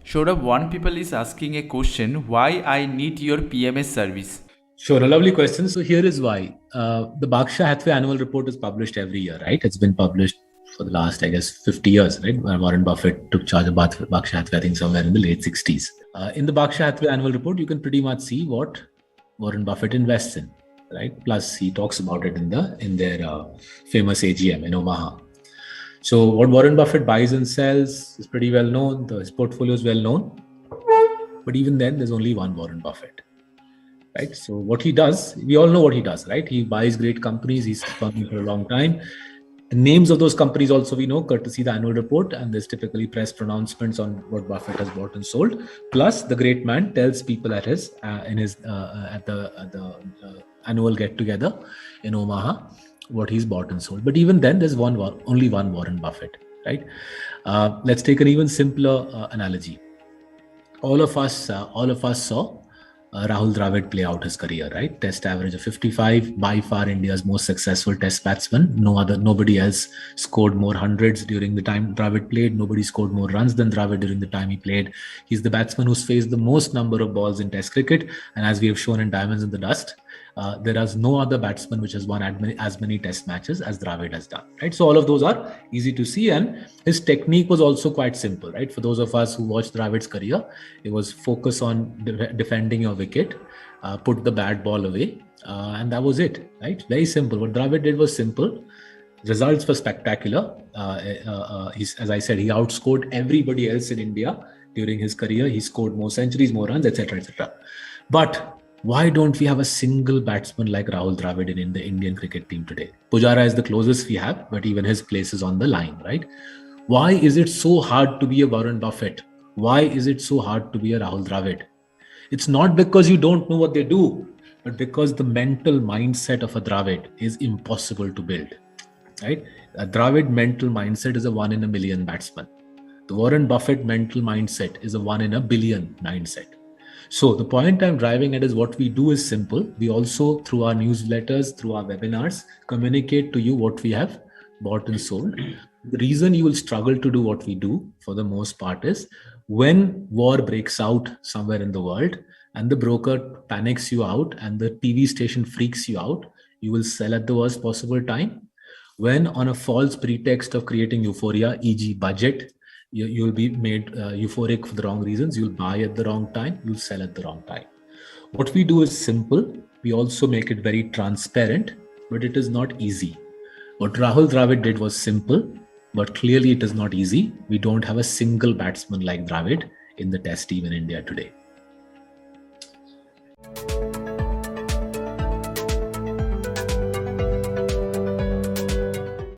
Saurabh, one people is asking a question, why I need your PMS service? Sure, a lovely question. So here is why. The Berkshire Hathaway annual report is published every year, right? It's been published for the last, I guess, 50 years, right? Warren Buffett took charge of Berkshire Hathaway, I think somewhere in the late 60s. In the Berkshire Hathaway annual report, you can pretty much see what Warren Buffett invests in, right? Plus, he talks about it in their famous AGM in Omaha. So what Warren Buffett buys and sells is pretty well known. His portfolio is well known. But even then, there's only one Warren Buffett. Right. So what he does, we all know what he does, right? He buys great companies. He's working for a long time. The names of those companies also we know, courtesy the annual report, and there's typically press pronouncements on what Buffett has bought and sold. Plus, the great man tells people at the annual get together in Omaha what he's bought and sold. But even then, there's only one Warren Buffett, right? Let's take an even simpler analogy. All of us saw Rahul Dravid play out his career, right? Test average of 55, by far India's most successful test batsman. Nobody else scored more hundreds during the time Dravid played. Nobody scored more runs than Dravid during the time he played. He's the batsman who's faced the most number of balls in test cricket. And as we have shown in Diamonds in the Dust, there is no other batsman which has won as many test matches as Dravid has done, right? So all of those are easy to see, and his technique was also quite simple, right? For those of us who watched Dravid's career, it was focus on defending your wicket, put the bad ball away, and that was it, right? Very simple. What Dravid did was simple. Results were spectacular. As I said, he outscored everybody else in India during his career. He scored more centuries, more runs, etc., etc. But why don't we have a single batsman like Rahul Dravid in the Indian cricket team today? Pujara is the closest we have, but even his place is on the line, right? Why is it so hard to be a Warren Buffett? Why is it so hard to be a Rahul Dravid? It's not because you don't know what they do, but because the mental mindset of a Dravid is impossible to build, right? A Dravid mental mindset is a 1 in a million batsman. The Warren Buffett mental mindset is a 1 in a billion mindset. So the point I'm driving at is what we do is simple. We also, through our newsletters, through our webinars, communicate to you what we have bought and sold. The reason you will struggle to do what we do for the most part is when war breaks out somewhere in the world and the broker panics you out and the TV station freaks you out, you will sell at the worst possible time. When on a false pretext of creating euphoria, e.g. budget, you'll be made euphoric for the wrong reasons. You'll buy at the wrong time. You'll sell at the wrong time. What we do is simple. We also make it very transparent, but it is not easy. What Rahul Dravid did was simple, but clearly it is not easy. We don't have a single batsman like Dravid in the test team in India today.